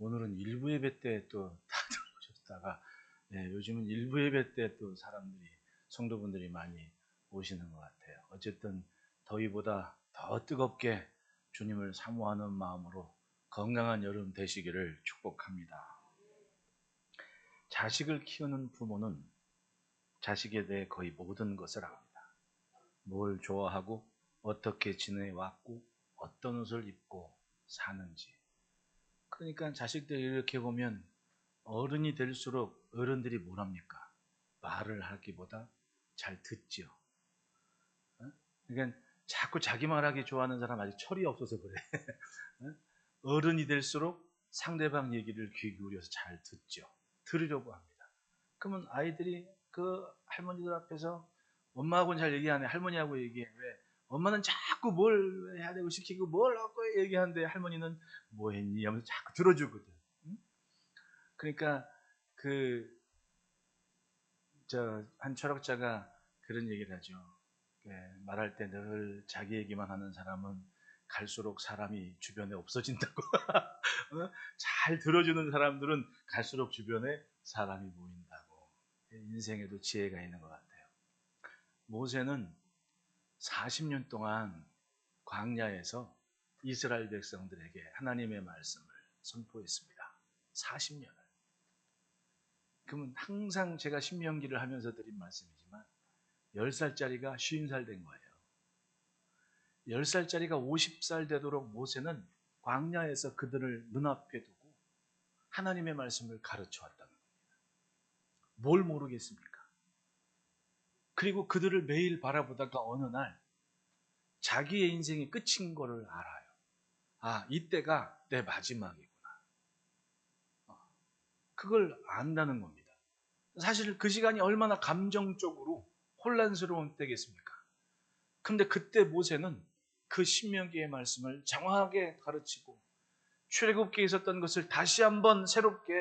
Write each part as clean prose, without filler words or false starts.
오늘은 일부 예배 때 또 다들 오셨다가 요즘은 일부 예배 때 또 사람들이 성도분들이 많이 오시는 것 같아요. 어쨌든 더위보다 더 뜨겁게 주님을 사모하는 마음으로 건강한 여름 되시기를 축복합니다. 자식을 키우는 부모는 자식에 대해 거의 모든 것을 압니다. 뭘 좋아하고 어떻게 지내왔고 어떤 옷을 입고 사는지. 그러니까 자식들 이렇게 보면 어른이 될수록 어른들이 뭘 합니까? 말을 하기보다 잘 듣죠. 그러니까 자꾸 자기 말하기 좋아하는 사람 아직 철이 없어서 그래. 어른이 될수록 상대방 얘기를 귀 기울여서 잘 듣죠. 들으려고 합니다. 그러면 아이들이 그 할머니들 앞에서 엄마하고는 잘 얘기 안 해. 할머니하고 얘기해. 왜? 엄마는 자꾸 뭘 해야 되고 시키고 뭘 하고 얘기하는데 할머니는 뭐 했니? 하면서 자꾸 들어주거든. 그러니까 한 철학자가 그런 얘기를 하죠. 말할 때 늘 자기 얘기만 하는 사람은 갈수록 사람이 주변에 없어진다고. 잘 들어주는 사람들은 갈수록 주변에 사람이 보인다고. 인생에도 지혜가 있는 것 같아요. 모세는 40년 동안 광야에서 이스라엘 백성들에게 하나님의 말씀을 선포했습니다. 40년을. 그러면 항상 제가 신명기를 하면서 드린 말씀이지만 10살짜리가 50살 된 거예요. 10살짜리가 50살 되도록 모세는 광야에서 그들을 눈앞에 두고 하나님의 말씀을 가르쳐 왔다는 겁니다. 뭘 모르겠습니까? 그리고 그들을 매일 바라보다가 어느 날 자기의 인생이 끝인 거를 알아요. 아, 이때가 내 마지막이구나. 그걸 안다는 겁니다. 사실 그 시간이 얼마나 감정적으로 혼란스러운 때겠습니까? 근데 그때 모세는 그 신명기의 말씀을 정확하게 가르치고 출애굽기에 있었던 것을 다시 한번 새롭게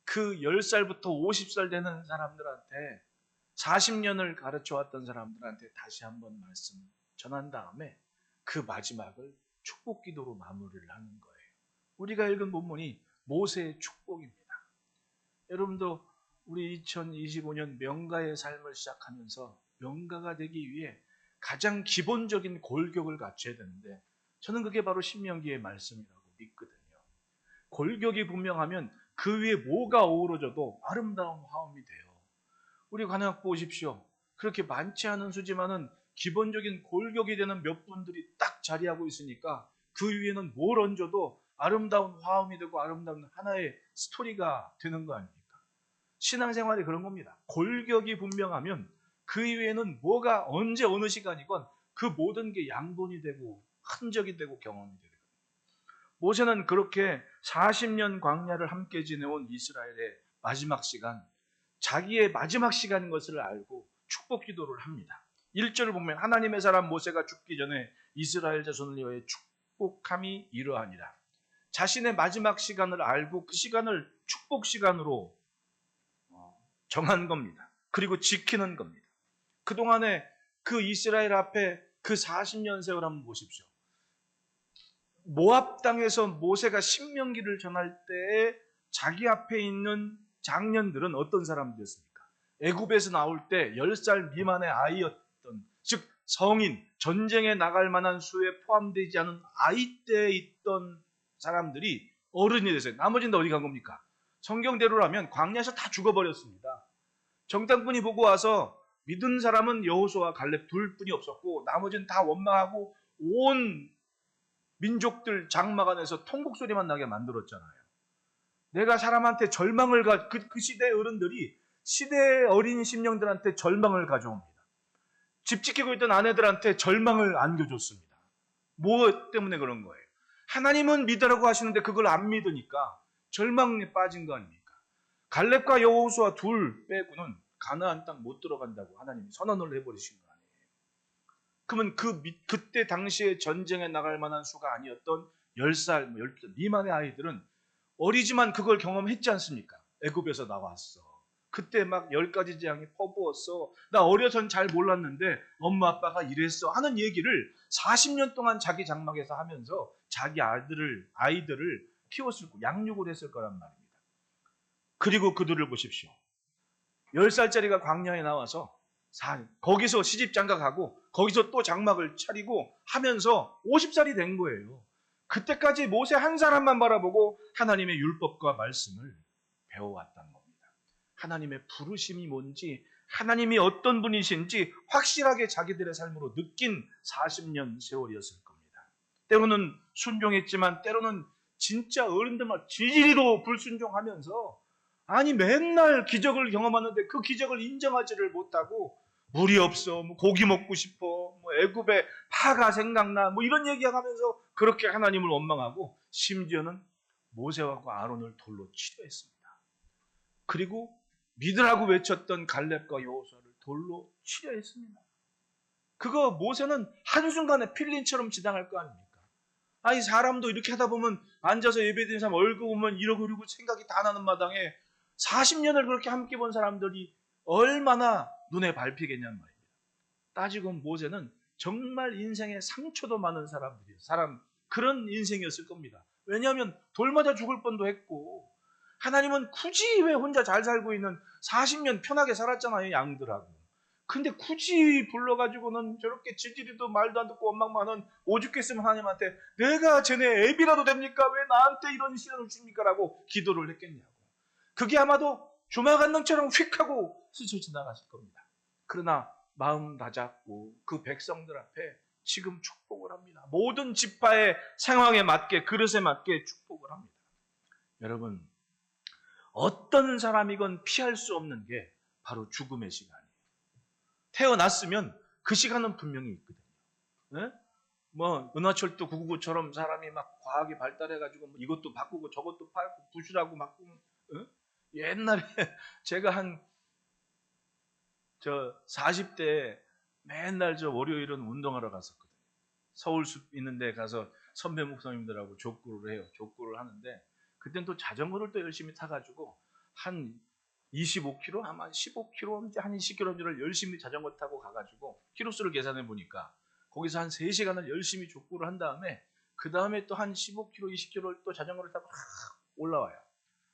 그 10살부터 50살 되는 사람들한테 40년을 가르쳐왔던 사람들한테 다시 한번 말씀 전한 다음에 그 마지막을 축복 기도로 마무리를 하는 거예요. 우리가 읽은 본문이 모세의 축복입니다. 여러분도 우리 2025년 명가의 삶을 시작하면서 명가가 되기 위해 가장 기본적인 골격을 갖춰야 되는데 저는 그게 바로 신명기의 말씀이라고 믿거든요. 골격이 분명하면 그 위에 뭐가 어우러져도 아름다운 화음이 돼요. 우리 관악부 보십시오. 그렇게 많지 않은 수지만은 기본적인 골격이 되는 몇 분들이 딱 자리하고 있으니까 그 위에는 뭘 얹어도 아름다운 화음이 되고 아름다운 하나의 스토리가 되는 거 아닙니까? 신앙생활이 그런 겁니다. 골격이 분명하면 그 위에는 뭐가 언제 어느 시간이건 그 모든 게 양분이 되고 흔적이 되고 경험이 되거든요. 모세는 그렇게 40년 광야를 함께 지내온 이스라엘의 마지막 시간, 자기의 마지막 시간인 것을 알고 축복 기도를 합니다. 1절을 보면 하나님의 사람 모세가 죽기 전에 이스라엘 자손을 위하여 축복함이 이러하니라. 자신의 마지막 시간을 알고 그 시간을 축복 시간으로 정한 겁니다. 그리고 지키는 겁니다. 그동안에 그 이스라엘 앞에 그 40년 세월 한번 보십시오. 모압 땅에서 모세가 신명기를 전할 때에 자기 앞에 있는 장년들은 어떤 사람들이었습니까? 애굽에서 나올 때 10살 미만의 아이였던, 즉 성인, 전쟁에 나갈 만한 수에 포함되지 않은 아이 때에 있던 사람들이 어른이 됐어요. 나머지는 어디 간 겁니까? 성경대로라면 광야에서 다 죽어버렸습니다. 정탐꾼이 보고 와서 믿은 사람은 여호수아와 갈렙 둘뿐이 없었고 나머지는 다 원망하고 온 민족들 장막 안에서 통곡 소리만 나게 만들었잖아요. 내가 사람한테 절망을 그 시대의 어른들이 시대의 어린 심령들한테 절망을 가져옵니다. 집 지키고 있던 아내들한테 절망을 안겨줬습니다. 뭐 때문에 그런 거예요? 하나님은 믿으라고 하시는데 그걸 안 믿으니까 절망에 빠진 거 아닙니까? 갈렙과 여호수아 둘 빼고는 가나안 땅 못 들어간다고 하나님이 선언을 해버리신 거 아니에요. 그러면 그때 당시에 전쟁에 나갈 만한 수가 아니었던 10살, 12살 미만의 아이들은 어리지만 그걸 경험했지 않습니까? 애굽에서 나왔어. 그때 막 10가지 재앙이 퍼부었어. 나 어려선 잘 몰랐는데 엄마 아빠가 이랬어 하는 얘기를 40년 동안 자기 장막에서 하면서 자기 아이들을 키웠을 거, 양육을 했을 거란 말입니다. 그리고 그들을 보십시오. 10살짜리가 광야에 나와서 거기서 시집장가가고 거기서 또 장막을 차리고 하면서 50살이 된 거예요. 그때까지 모세 한 사람만 바라보고 하나님의 율법과 말씀을 배워왔다는 겁니다. 하나님의 부르심이 뭔지, 하나님이 어떤 분이신지 확실하게 자기들의 삶으로 느낀 40년 세월이었을 겁니다. 때로는 순종했지만 때로는 진짜 어른들만 지지리로 불순종하면서 아니 맨날 기적을 경험하는데 그 기적을 인정하지를 못하고 물이 없어, 뭐 고기 먹고 싶어, 뭐 애굽의 파가 생각나, 뭐 이런 얘기하면서 그렇게 하나님을 원망하고 심지어는 모세와 아론을 돌로 치려했습니다. 그리고 믿으라고 외쳤던 갈렙과 여호수아를 돌로 치려했습니다. 그거 모세는 한순간에 필린처럼 지당할 거 아닙니까? 아니 사람도 이렇게 하다 보면 앉아서 예배드리는 사람 얼굴 보면 이러고 저러고 생각이 다 나는 마당에 40년을 그렇게 함께 본 사람들이 얼마나 눈에 밟히겠냐는 말입니다. 따지고 모세는 정말 인생에 상처도 많은 사람들이에요. 그런 인생이었을 겁니다. 왜냐하면 돌 맞아 죽을 뻔도 했고 하나님은 굳이 왜 혼자 잘 살고 있는 40년 편하게 살았잖아요, 양들하고. 근데 굳이 불러가지고는 저렇게 지지리도 말도 안 듣고 원망만 하는 오죽했으면 하나님한테 내가 쟤네 애비라도 됩니까? 왜 나한테 이런 시련을 줍니까? 라고 기도를 했겠냐고. 그게 아마도 주마간능처럼 휙 하고 스쳐 지나갔을 겁니다. 그러나 마음 다잡고 그 백성들 앞에 지금 축복을 합니다. 모든 지파의 상황에 맞게, 그릇에 맞게 축복을 합니다. 여러분, 어떤 사람이건 피할 수 없는 게 바로 죽음의 시간이에요. 태어났으면 그 시간은 분명히 있거든요. 네? 뭐 은하철도 999처럼 사람이 막 과학이 발달해가지고 뭐 이것도 바꾸고 저것도 팔고 부실하고 막 옛날에 제가 한 40대에 맨날 월요일은 운동하러 갔었거든요. 서울숲 있는 데 가서 선배 목사님들하고 족구를 해요. 족구를 하는데 그땐 또 자전거를 또 열심히 타가지고 한 25km, 아마 15km, 한 20km를 열심히 자전거 타고 가가지고 키로수를 계산해 보니까 거기서 한 3시간을 열심히 족구를 한 다음에 그 다음에 또 한 15km, 20km를 또 자전거를 타고 올라와요.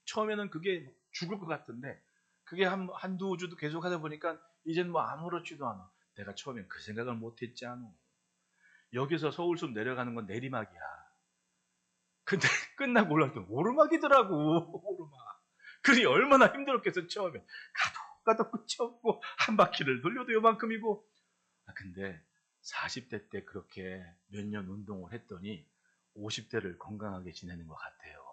처음에는 그게 죽을 것 같은데 그게 한두 주도 계속 하다 보니까 이젠 뭐 아무렇지도 않아. 내가 처음엔 그 생각을 못했지 않아. 여기서 서울숲 내려가는 건 내리막이야. 근데 끝나고 올라왔더니 오르막이더라고. 오르막. 그니 얼마나 힘들었겠어. 처음에 가도 끝이 없고 한 바퀴를 돌려도 요만큼이고. 근데 40대 때 그렇게 몇 년 운동을 했더니 50대를 건강하게 지내는 것 같아요.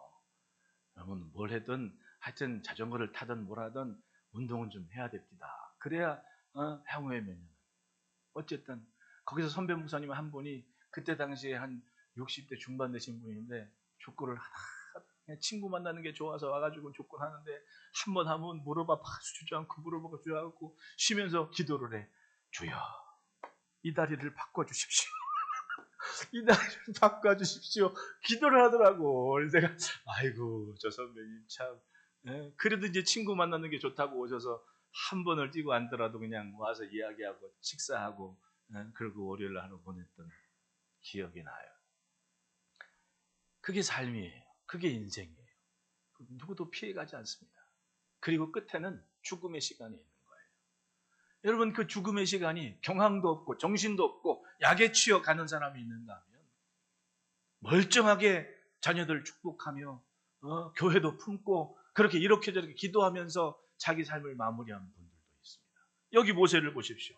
여러분 뭘 하든 하여튼 자전거를 타든 뭘 하든 운동은 좀 해야 됩니다. 그래야 향후에 몇 년. 어쨌든 거기서 선배 목사님 한 분이 그때 당시에 한 60대 중반 되신 분인데 족구를 그냥 친구 만나는 게 좋아서 와가지고 족구를 하는데 한 번 하면 무릎 아파 주저앉고 무릎 아파 주저앉고 쉬면서 기도를 해. 주여 이 다리를 바꿔주십시오. 이 다리를 바꿔주십시오. 기도를 하더라고. 그래서 내가 아이고 저 선배님 참 그래도 이제 친구 만나는 게 좋다고 오셔서 한 번을 뛰고 앉더라도 그냥 와서 이야기하고 식사하고 그리고 월요일 하루 보냈던 기억이 나요. 그게 삶이에요. 그게 인생이에요. 누구도 피해가지 않습니다. 그리고 끝에는 죽음의 시간이 있는 거예요. 여러분 그 죽음의 시간이 경황도 없고 정신도 없고 약에 취해 가는 사람이 있는가 하면 멀쩡하게 자녀들 축복하며 교회도 품고 그렇게 이렇게 저렇게 기도하면서 자기 삶을 마무리하는 분들도 있습니다. 여기 모세를 보십시오.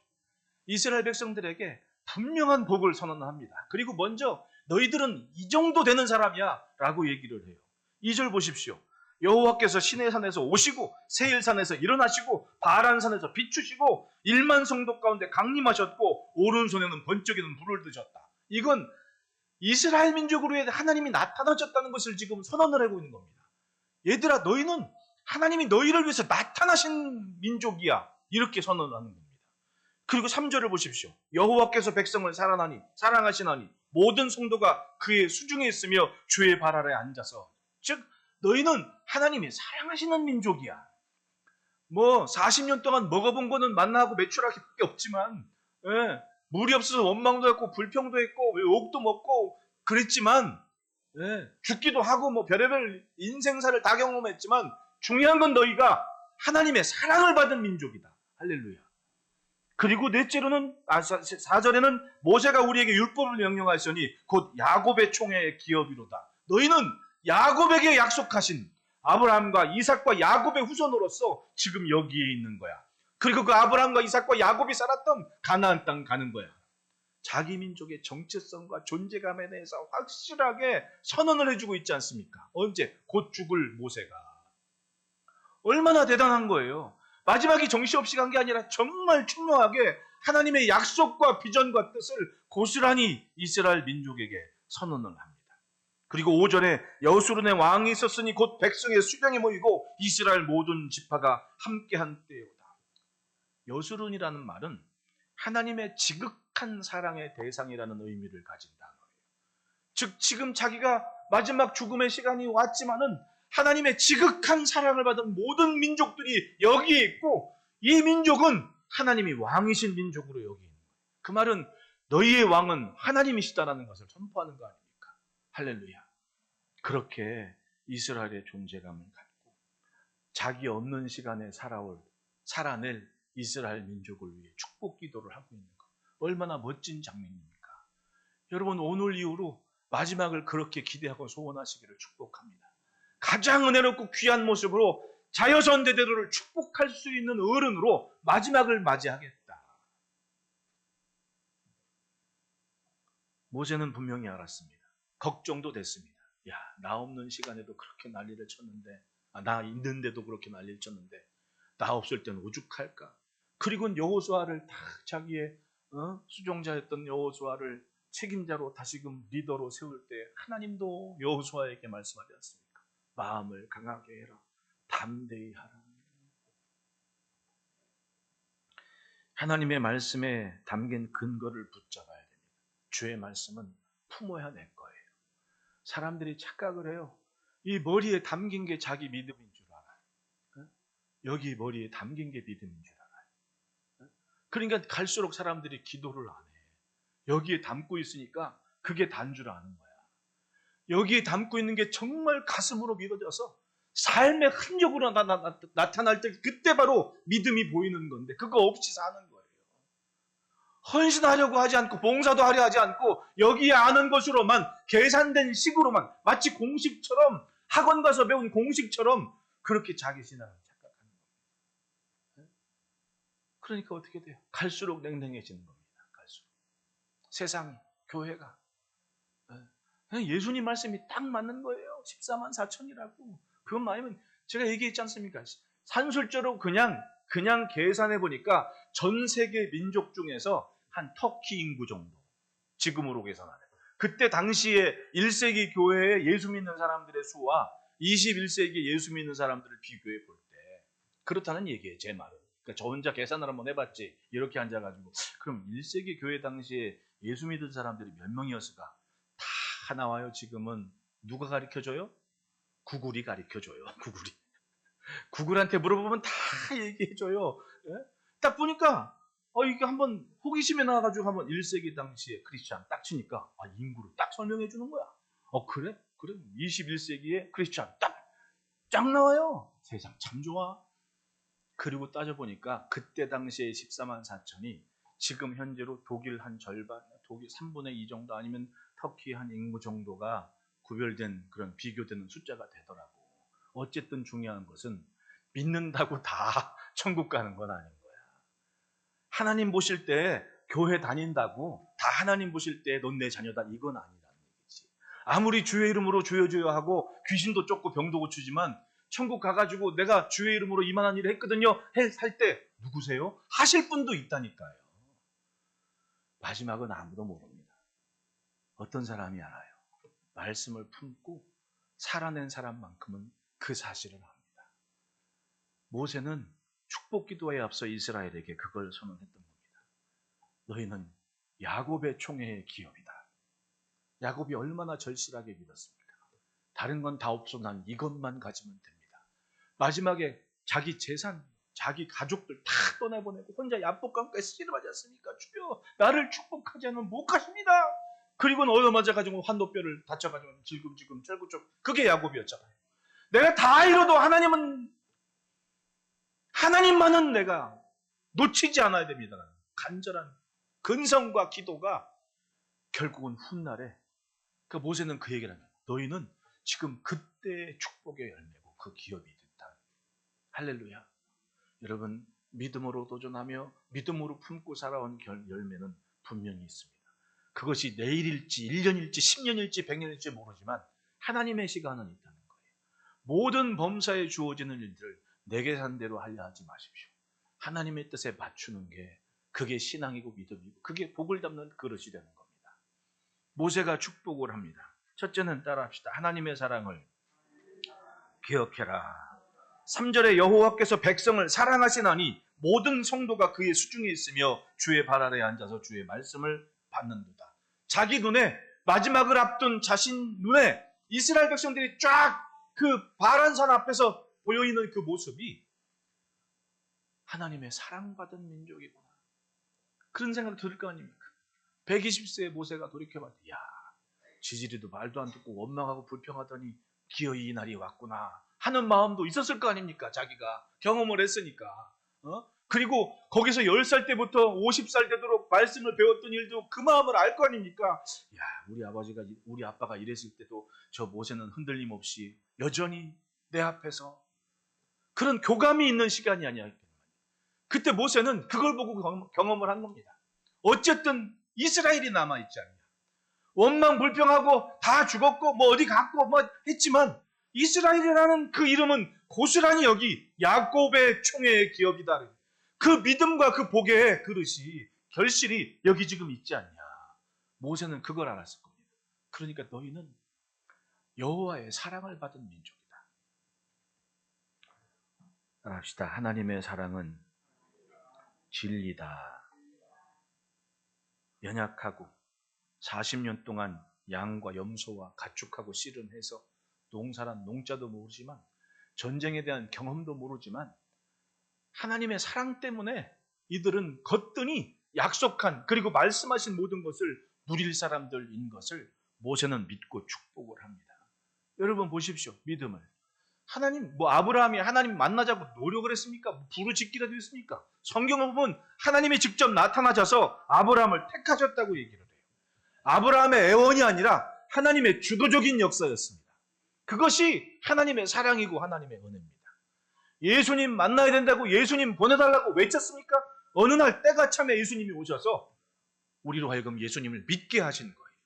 이스라엘 백성들에게 분명한 복을 선언합니다. 그리고 먼저 너희들은 이 정도 되는 사람이야 라고 얘기를 해요. 2절 보십시오. 여호와께서 시내산에서 오시고 세일산에서 일어나시고 바란산에서 비추시고 1만 성도 가운데 강림하셨고 오른손에는 번쩍이는 불을 드셨다. 이건 이스라엘 민족으로 하나님이 나타나셨다는 것을 지금 선언을 하고 있는 겁니다. 얘들아 너희는 하나님이 너희를 위해서 나타나신 민족이야. 이렇게 선언을 하는 겁니다. 그리고 3절을 보십시오. 여호와께서 백성을 사랑하시나니 모든 성도가 그의 수중에 있으며 주의 발 아래 앉아서 즉 너희는 하나님이 사랑하시는 민족이야. 뭐 40년 동안 먹어본 거는 만나고 매출하기밖에 없지만 물이 없어서 원망도 했고 불평도 했고 욕도 먹고 그랬지만 예, 죽기도 하고 뭐 별의별 인생사를 다 경험했지만 중요한 건 너희가 하나님의 사랑을 받은 민족이다. 할렐루야. 그리고 넷째로는 4절에는 모세가 우리에게 율법을 명령하시니 곧 야곱의 총회의 기업이로다. 너희는 야곱에게 약속하신 아브라함과 이삭과 야곱의 후손으로서 지금 여기에 있는 거야. 그리고 그 아브라함과 이삭과 야곱이 살았던 가나안 땅 가는 거야. 자기 민족의 정체성과 존재감에 대해서 확실하게 선언을 해주고 있지 않습니까? 언제? 곧 죽을 모세가. 얼마나 대단한 거예요. 마지막이 정신없이 간 게 아니라 정말 투명하게 하나님의 약속과 비전과 뜻을 고스란히 이스라엘 민족에게 선언을 합니다. 그리고 5절에 여수론의 왕이 있었으니 곧 백성의 수령이 모이고 이스라엘 모든 지파가 함께한 때요다. 여수론이라는 말은 하나님의 지극한 사랑의 대상이라는 의미를 가진 단어예요. 즉 지금 자기가 마지막 죽음의 시간이 왔지만은 하나님의 지극한 사랑을 받은 모든 민족들이 여기에 있고 이 민족은 하나님이 왕이신 민족으로 여기 있는 거예요. 그 말은 너희의 왕은 하나님이시다라는 것을 선포하는 거 아닙니까? 할렐루야. 그렇게 이스라엘의 존재감을 갖고 자기 없는 시간에 살아낼 이스라엘 민족을 위해 축복 기도를 하고 있는 것. 얼마나 멋진 장면입니까? 여러분 오늘 이후로 마지막을 그렇게 기대하고 소원하시기를 축복합니다. 가장 은혜롭고 귀한 모습으로 자여선 대대로를 축복할 수 있는 어른으로 마지막을 맞이하겠다. 모세는 분명히 알았습니다. 걱정도 됐습니다. 야, 나 없는 시간에도 그렇게 난리를 쳤는데, 나 있는데도 그렇게 난리를 쳤는데, 나 없을 때는 오죽할까? 그리고 여호수아를 딱 자기의 수종자였던 여호수아를 책임자로 다시금 리더로 세울 때 하나님도 여호수아에게 말씀하지 않습니까? 마음을 강하게 해라. 담대히 하라. 하나님의 말씀에 담긴 근거를 붙잡아야 됩니다. 주의 말씀은 품어야 될 거예요. 사람들이 착각을 해요. 이 머리에 담긴 게 자기 믿음인 줄 알아요. 여기 머리에 담긴 게 믿음인 줄 알아요. 그러니까 갈수록 사람들이 기도를 안 해. 여기에 담고 있으니까 그게 단 줄 아는 거야. 여기에 담고 있는 게 정말 가슴으로 믿어져서 삶의 흔적으로 나타날 때 그때 바로 믿음이 보이는 건데 그거 없이 사는 거예요. 헌신하려고 하지 않고 봉사도 하려 하지 않고 여기에 아는 것으로만 계산된 식으로만 마치 공식처럼 학원 가서 배운 공식처럼 그렇게 자기 신앙을 착각하는 겁니다. 그러니까 어떻게 돼요? 갈수록 냉랭해지는 겁니다. 갈수록. 세상이, 교회가. 예수님 말씀이 딱 맞는 거예요. 14만 4천이라고. 그건 말이면 제가 얘기했지 않습니까? 산술적으로 그냥 계산해 보니까 전 세계 민족 중에서 한 터키 인구 정도. 지금으로 계산하면. 그때 당시에 1세기 교회에 예수 믿는 사람들의 수와 21세기 예수 믿는 사람들을 비교해 볼 때 그렇다는 얘기예요. 제 말은. 그러니까 저 혼자 계산을 한번 해봤지. 이렇게 앉아가지고 그럼 1세기 교회 당시에 예수 믿는 사람들이 몇 명이었을까? 다 나와요. 지금은 누가 가르쳐줘요? 구글이 가르쳐줘요. 구글한테 물어보면 다 얘기해줘요. 예? 딱 보니까 이게 한번 호기심이 나와가지고 한번 1세기 당시에 크리스찬 딱 치니까 인구를 딱 설명해 주는 거야. 그래? 21세기에 크리스찬 딱 나와요. 세상 참 좋아. 그리고 따져보니까 그때 당시에 14만 4천이 지금 현재로 독일 한 절반, 독일 3분의 2 정도 아니면 터키 한 인구 정도가 구별된 그런 비교되는 숫자가 되더라고. 어쨌든 중요한 것은 믿는다고 다 천국 가는 건 아닌 거야. 하나님 보실 때 교회 다닌다고 다 하나님 보실 때 넌 내 자녀다 이건 아니라는 얘기지. 아무리 주의 이름으로 주여 주여 하고 귀신도 쫓고 병도 고치지만 천국 가가지고 내가 주의 이름으로 이만한 일을 했거든요 할 때 누구세요? 하실 분도 있다니까요. 마지막은 아무도 모릅니다. 어떤 사람이 알아요? 말씀을 품고 살아낸 사람만큼은 그 사실을 압니다. 모세는 축복 기도에 앞서 이스라엘에게 그걸 선언했던 겁니다. 너희는 야곱의 총회의 기업이다. 야곱이 얼마나 절실하게 믿었습니까? 다른 건 다 없어 난 이것만 가지면 됩니다. 마지막에 자기 재산, 자기 가족들 다 떠나보내고 혼자 야복강가에 씨름하지 않습니까? 주여 나를 축복하지 않으면 못 가십니다. 그리고는 얻어맞아가지고 환도뼈를 다쳐가지고 질금질금 쩔구쩔. 그게 야곱이었잖아요. 내가 다 이뤄도 하나님만은 내가 놓치지 않아야 됩니다. 간절한 근성과 기도가 결국은 훗날에 그 모세는 그 얘기를 합니다. 너희는 지금 그때의 축복의 열매고 그 기업이 됐다. 할렐루야. 여러분, 믿음으로 도전하며 믿음으로 품고 살아온 열매는 분명히 있습니다. 그것이 내일일지 1년일지 10년일지 100년일지 모르지만 하나님의 시간은 있다는 거예요. 모든 범사에 주어지는 일들을 내 계산대로 하려 하지 마십시오. 하나님의 뜻에 맞추는 게 그게 신앙이고 믿음이고 그게 복을 담는 그릇이 되는 겁니다. 모세가 축복을 합니다. 첫째는 따라합시다. 하나님의 사랑을 기억해라. 3절에 여호와께서 백성을 사랑하시나니 모든 성도가 그의 수중에 있으며 주의 발 아래에 앉아서 주의 말씀을 받는도다. 자기 눈에 마지막을 앞둔 자신 눈에 이스라엘 백성들이 쫙 그 바란산 앞에서 보여있는 그 모습이 하나님의 사랑받은 민족이구나. 그런 생각이 들 거 아닙니까? 120세의 모세가 돌이켜봤을 때, 야, 지지리도 말도 안 듣고 원망하고 불평하더니 기어이 이 날이 왔구나 하는 마음도 있었을 거 아닙니까? 자기가 경험을 했으니까. 그리고 거기서 10살 때부터 50살 되도록 말씀을 배웠던 일도 그 마음을 알 거 아닙니까? 야, 우리 아빠가 이랬을 때도 저 모세는 흔들림 없이 여전히 내 앞에서 그런 교감이 있는 시간이 아니야. 그때 모세는 그걸 보고 경험을 한 겁니다. 어쨌든 이스라엘이 남아있지 않냐. 원망 불평하고 다 죽었고 뭐 어디 갔고 뭐 했지만 이스라엘이라는 그 이름은 고스란히 여기 야곱의 총회의 기업이다. 그 믿음과 그 복의 그릇이 결실이 여기 지금 있지 않냐. 모세는 그걸 알았을 겁니다. 그러니까 너희는 여호와의 사랑을 받은 민족이다. 합시다. 하나님의 사랑은 진리다. 연약하고 40년 동안 양과 염소와 가축하고 씨름해서 농사란 농자도 모르지만 전쟁에 대한 경험도 모르지만 하나님의 사랑 때문에 이들은 거뜬히 약속한 그리고 말씀하신 모든 것을 누릴 사람들인 것을 모세는 믿고 축복을 합니다. 여러분 보십시오. 믿음을. 하나님, 아브라함이 하나님 만나자고 노력을 했습니까? 부르짖기라도 했습니까? 성경을 보면 하나님이 직접 나타나셔서 아브라함을 택하셨다고 얘기를 해요. 아브라함의 애원이 아니라 하나님의 주도적인 역사였습니다. 그것이 하나님의 사랑이고 하나님의 은혜입니다. 예수님 만나야 된다고 예수님 보내달라고 외쳤습니까? 어느 날 때가 참에 예수님이 오셔서 우리로 하여금 예수님을 믿게 하신 거예요.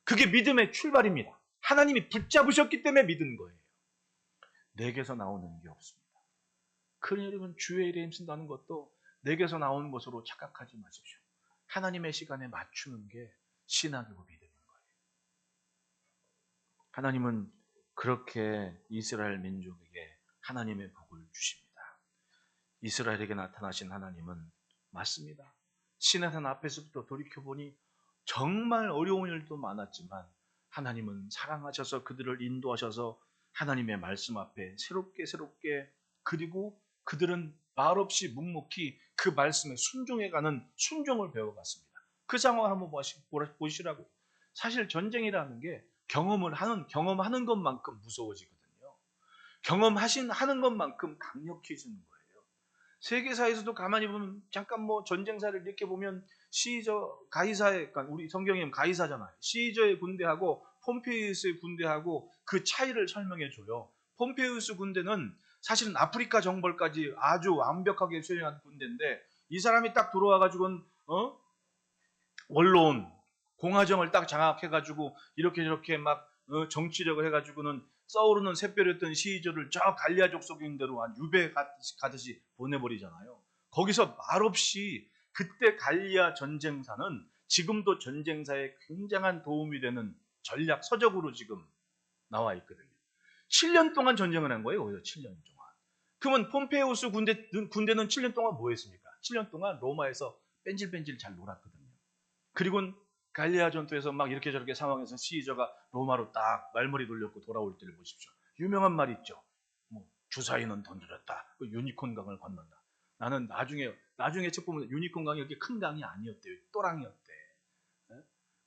그게 믿음의 출발입니다. 하나님이 붙잡으셨기 때문에 믿은 거예요. 내게서 나오는 게 없습니다. 그러니 여러분 주의 일에 힘쓴다는 것도 내게서 나오는 것으로 착각하지 마십시오. 하나님의 시간에 맞추는 게 신앙이고 믿음인 거예요. 하나님은 그렇게 이스라엘 민족에게 하나님의 복을 주십니다. 이스라엘에게 나타나신 하나님은 맞습니다. 시내산 앞에서부터 돌이켜보니 정말 어려운 일도 많았지만 하나님은 사랑하셔서 그들을 인도하셔서 하나님의 말씀 앞에 새롭게 그리고 그들은 말없이 묵묵히 그 말씀에 순종해가는 순종을 배워갔습니다. 그 상황을 한번 보시라고요. 사실 전쟁이라는 게 경험하는 것만큼 무서워지거든요. 하는 것만큼 강력해지는 거예요. 세계사에서도 가만히 보면 잠깐 전쟁사를 이렇게 보면 가이사의, 그러니까 우리 성경에 가이사잖아요. 시저의 군대하고 폼페이우스의 군대하고 그 차이를 설명해 줘요. 폼페이우스 군대는 사실은 아프리카 정벌까지 아주 완벽하게 수행한 군대인데 이 사람이 딱 들어와가지고는 원로원 공화정을 딱 장악해가지고 이렇게 저렇게 막 정치력을 해가지고는 써오르는 샛별이었던 시저를 저 갈리아 족속인대로 한 유배 가듯이 보내버리잖아요. 거기서 말없이 그때 갈리아 전쟁사는 지금도 전쟁사에 굉장한 도움이 되는 전략 서적으로 지금 나와 있거든요. 7년 동안 전쟁을 한 거예요. 거기서 7년 동안. 그러면 폼페이우스 군대는 7년 동안 뭐 했습니까? 7년 동안 로마에서 뺀질뺀질 잘 놀았거든요. 그리고 갈리아 전투에서 막 이렇게 저렇게 상황에서 시저가 로마로 딱 말머리 돌렸고 돌아올 때를 보십시오. 유명한 말 있죠. 주사위는 던져졌다. 유니콘 강을 건넌다. 나는 나중에 책 보면 유니콘 강이 이렇게 큰 강이 아니었대요. 또랑이었대.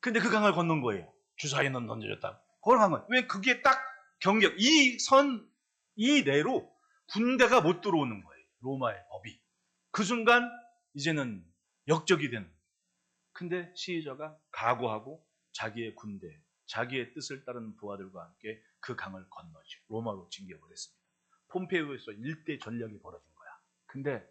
근데 그 강을 건넌 거예요. 주사위는 던져줬다. 그걸 간 거예요. 왜? 그게 딱 경계, 이 내로 군대가 못 들어오는 거예요. 로마의 법이. 그 순간 이제는 역적이 되는. 근데 시위자가 각오하고 자기의 군대, 자기의 뜻을 따르는 부하들과 함께 그 강을 건너죠. 로마로 진격을 했습니다. 폼페이오에서 일대 전력이 벌어진 거야. 근데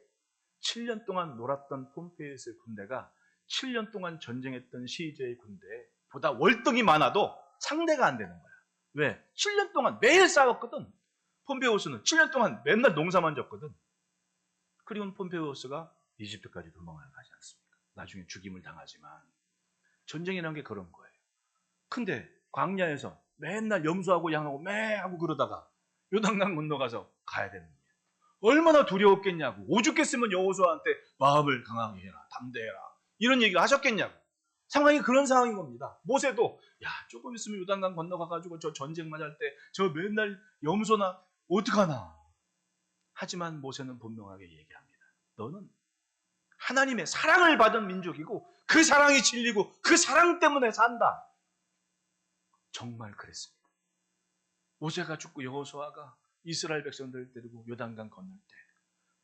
7년 동안 놀았던 폼페이오스의 군대가 7년 동안 전쟁했던 시위자의 군대보다 월등히 많아도 상대가 안 되는 거야. 왜? 7년 동안 매일 싸웠거든. 폼페이오스는 7년 동안 맨날 농사만 졌거든. 그리고 폼페이오스가 이집트까지 도망을 가지 않습니까? 나중에 죽임을 당하지만 전쟁이라는 게 그런 거예요. 근데 광야에서 맨날 염소하고 양하고 매하고 그러다가 요단강 건너가서 가야 되는 거예요. 얼마나 두려웠겠냐고. 오죽했으면 여호수아한테 마음을 강하게 해라, 담대해라, 이런 얘기를 하셨겠냐고. 상당히 그런 상황인 겁니다. 모세도 야, 조금 있으면 요단강 건너가가지고 저 전쟁만 할 때 저 맨날 염소나 어떡하나. 하지만 모세는 분명하게 얘기합니다. 너는 하나님의 사랑을 받은 민족이고 그 사랑이 진리고 그 사랑 때문에 산다. 정말 그랬습니다. 모세가 죽고 여호수아가 이스라엘 백성들을 데리고 요단강 건널 때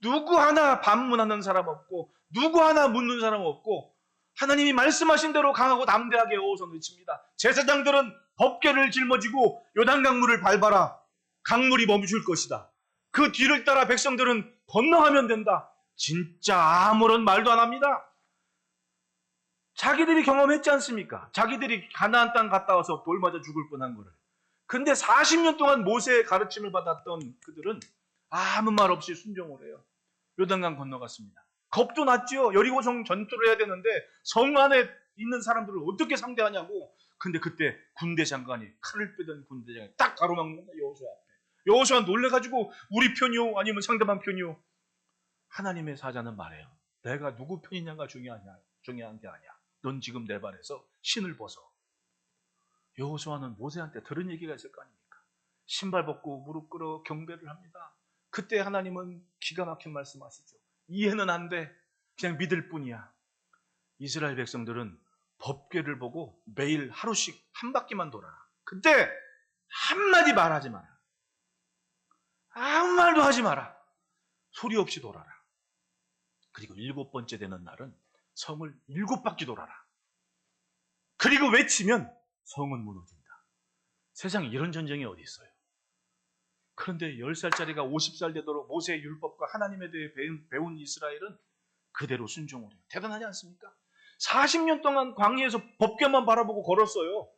누구 하나 반문하는 사람 없고 누구 하나 묻는 사람 없고 하나님이 말씀하신 대로 강하고 담대하게 여호수아 외칩니다. 제사장들은 법궤를 짊어지고 요단강물을 밟아라. 강물이 멈출 것이다. 그 뒤를 따라 백성들은 건너가면 된다. 진짜 아무런 말도 안 합니다. 자기들이 경험했지 않습니까? 자기들이 가나안 땅 갔다 와서 돌 맞아 죽을 뻔한 거를. 근데 40년 동안 모세의 가르침을 받았던 그들은 아무 말 없이 순종을 해요. 요단강 건너갔습니다. 겁도 났죠. 여리고성 전투를 해야 되는데 성 안에 있는 사람들을 어떻게 상대하냐고. 근데 그때 군대 장관이, 칼을 빼던 군대 장관이 딱 가로막는 겁니다. 여호수아 앞에. 여호수아 놀래가지고 우리 편이요 아니면 상대방 편이요. 하나님의 사자는 말해요. 내가 누구 편이냐가 중요한 게 아니야. 넌 지금 내 발에서 신을 벗어. 여호수아는 모세한테 들은 얘기가 있을 거 아닙니까? 신발 벗고 무릎 꿇어 경배를 합니다. 그때 하나님은 기가 막힌 말씀하시죠. 이해는 안 돼. 그냥 믿을 뿐이야. 이스라엘 백성들은 법궤를 보고 매일 하루씩 한 바퀴만 돌아라. 그때 한마디 말하지 마라. 아무 말도 하지 마라. 소리 없이 돌아라. 그리고 7번째 되는 날은 성을 7바퀴 돌아라. 그리고 외치면 성은 무너진다. 세상에 이런 전쟁이 어디 있어요? 그런데 10살짜리가 50살 되도록 모세의 율법과 하나님에 대해 배운 이스라엘은 그대로 순종을 해요. 대단하지 않습니까? 40년 동안 광야에서 법궤만 바라보고 걸었어요.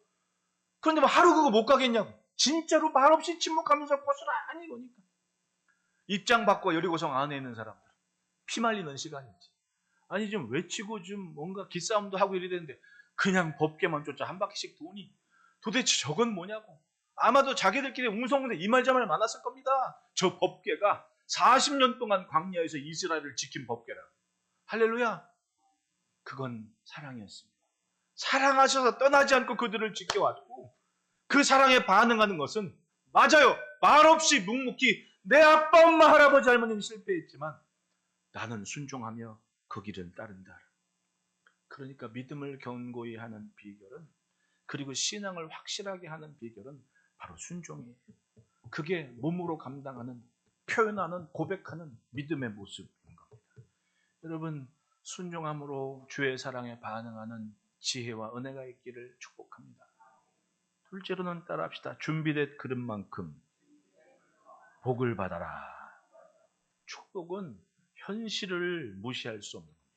그런데 뭐 하루 그거 못 가겠냐고. 진짜로 말없이 침묵하면서 고스란히 거니까. 입장 바꿔 여리고성 안에 있는 사람들. 피 말리는 시간이지. 아니 좀 외치고 좀 뭔가 기싸움도 하고 이래야 되는데 그냥 법궤만 쫓아 한 바퀴씩 도니 도대체 저건 뭐냐고. 아마도 자기들끼리 웅성웅성 이 말 저 말 많았을 겁니다. 저 법궤가 40년 동안 광야에서 이스라엘을 지킨 법궤라고. 할렐루야. 그건 사랑이었습니다. 사랑하셔서 떠나지 않고 그들을 지켜왔고 그 사랑에 반응하는 것은 맞아요. 말없이 묵묵히 내 아빠 엄마 할아버지 할머니는 실패했지만 나는 순종하며 그 길을 따른다. 그러니까 믿음을 견고히 하는 비결은, 그리고 신앙을 확실하게 하는 비결은 바로 순종이에요. 그게 몸으로 감당하는, 표현하는, 고백하는 믿음의 모습인 겁니다. 여러분, 순종함으로 주의 사랑에 반응하는 지혜와 은혜가 있기를 축복합니다. 둘째로는 따라합시다. 준비된 그릇만큼 복을 받아라. 축복은 현실을 무시할 수 없는 겁니다.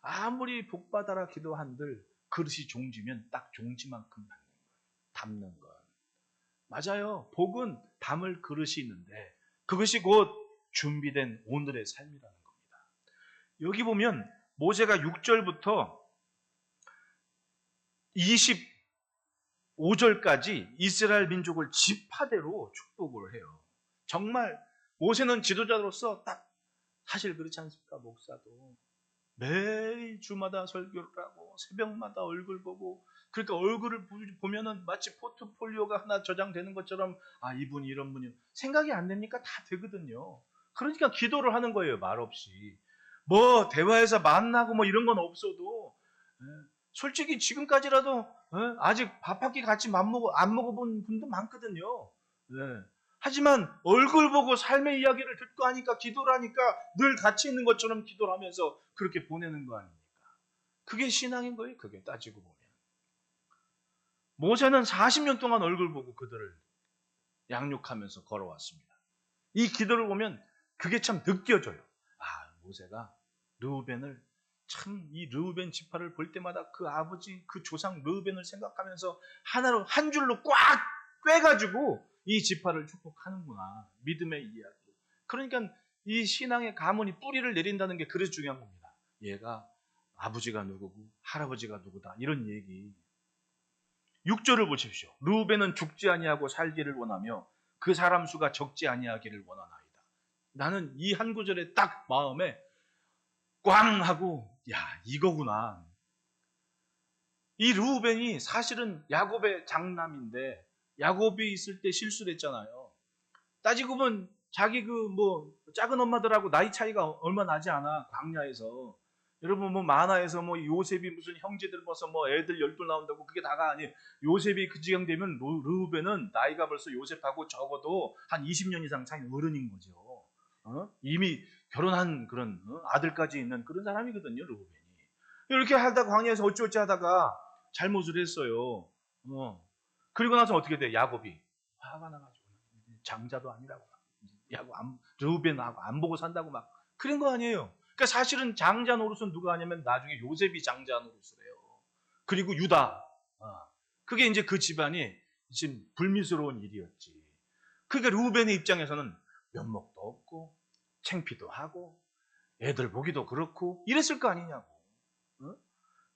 아무리 복 받아라 기도한들 그릇이 종지면 딱 종지만큼 담는 것. 맞아요. 복은 담을 그릇이 있는데 그것이 곧 준비된 오늘의 삶이라는 겁니다. 여기 보면 모세가 6절부터 25절까지 이스라엘 민족을 지파대로 축복을 해요. 정말 모세는 지도자로서 딱, 사실 그렇지 않습니까? 목사도 매일 주마다 설교를 하고 새벽마다 얼굴 보고, 그러니까 얼굴을 보면은 마치 포트폴리오가 하나 저장되는 것처럼 아, 이분이 이런 분이 생각이 안 됩니까? 다 되거든요. 그러니까 기도를 하는 거예요. 말없이. 뭐 대화에서 만나고 뭐 이런 건 없어도 솔직히 지금까지라도 아직 밥 한 끼 같이 안 먹어본 분도 많거든요. 네. 하지만 얼굴 보고 삶의 이야기를 듣고 하니까 기도를 하니까 늘 같이 있는 것처럼 기도를 하면서 그렇게 보내는 거 아닙니까? 그게 신앙인 거예요. 그게 따지고 보면. 모세는 40년 동안 얼굴 보고 그들을 양육하면서 걸어왔습니다. 이 기도를 보면 그게 참 느껴져요. 아, 모세가 르우벤을 참 이 르우벤 지파를 볼 때마다 그 아버지, 그 조상 르우벤을 생각하면서 하나로 한 줄로 꽉 꿰가지고 이 지파를 축복하는구나. 믿음의 이야기. 그러니까 이 신앙의 가문이 뿌리를 내린다는 게 그래서 중요한 겁니다. 얘가 아버지가 누구고 할아버지가 누구다. 이런 얘기. 6절을 보십시오. 르우벤은 죽지 아니하고 살기를 원하며 그 사람 수가 적지 아니하기를 원하나이다. 나는 이 한 구절에 딱 마음에 꽝 하고 야 이거구나. 이 르우벤이 사실은 야곱의 장남인데 야곱이 있을 때 실수를 했잖아요. 따지고 보면 자기 그 뭐 작은 엄마들하고 나이 차이가 얼마 나지 않아. 광야에서. 여러분 뭐 만화에서 뭐 요셉이 무슨 형제들 벌써 뭐 애들 12 나온다고 그게 다가 아니에요. 요셉이 그 지경 되면 르우벤은 나이가 벌써 요셉하고 적어도 한 20년 이상 차이 어른인 거죠. 이미 결혼한 그런 아들까지 있는 그런 사람이거든요. 르우벤이. 이렇게 하다가 광야에서 어찌어찌 하다가 잘못을 했어요. 그리고 나서 어떻게 돼? 야곱이 화가 나가지고 장자도 아니라고 야곱 르우벤하고 안 보고 산다고 막 그런 거 아니에요. 그러니까 사실은 장자 노릇은 누가 하냐면 나중에 요셉이 장자 노릇을 해요. 그리고 유다. 그게 이제 그 집안이 지금 불미스러운 일이었지. 그러니까 르우벤의 입장에서는 면목도 없고 창피도 하고 애들 보기도 그렇고 이랬을 거 아니냐고.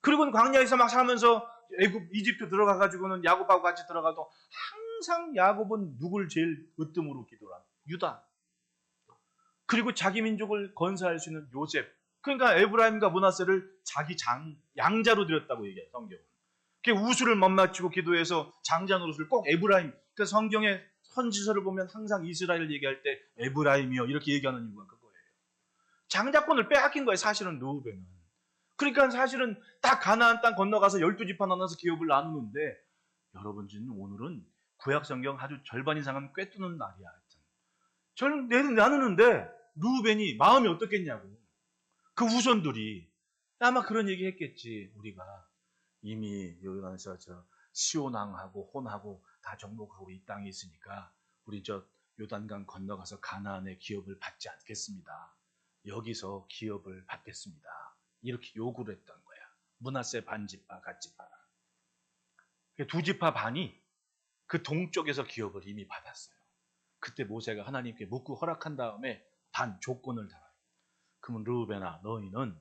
그리고 광야에서 막 살면서 애굽 이집트 들어가가지고는 야곱하고 같이 들어가도 항상 야곱은 누굴 제일 으뜸으로 기도를 하는 유다. 그리고 자기 민족을 건사할 수 있는 요셉. 그러니까 에브라임과 므낫세를 자기 양자로 드렸다고 얘기해요. 성경은. 우수를 못마치고 기도해서 장자 노릇을 꼭 에브라임. 그러니까 성경의 선지서를 보면 항상 이스라엘 얘기할 때 에브라임이요 이렇게 얘기하는 이유가 그거예요. 장자권을 빼앗긴 거예요. 사실은 르우벤은. 그러니까 사실은 딱 가나안 땅 건너가서 12지파 나눠서 기업을 나누는데 여러분 지금 오늘은 구약 성경 아주 절반 이상은 꿰뚫는 날이야. 저는 나누는데 르우벤이 마음이 어떻겠냐고. 그 후손들이 아마 그런 얘기 했겠지. 우리가 이미 여기서 시온왕하고 혼하고 다 정복하고 이 땅에 있으니까 우리 저 요단강 건너가서 가나안의 기업을 받지 않겠습니다. 여기서 기업을 받겠습니다. 이렇게 요구를 했던 거야. 므낫세 반지파 갓지파. 두 지파 반이 그 동쪽에서 기업을 이미 받았어요. 그때 모세가 하나님께 묻고 허락한 다음에 단 조건을 달아요. 그러면 르우벤아 너희는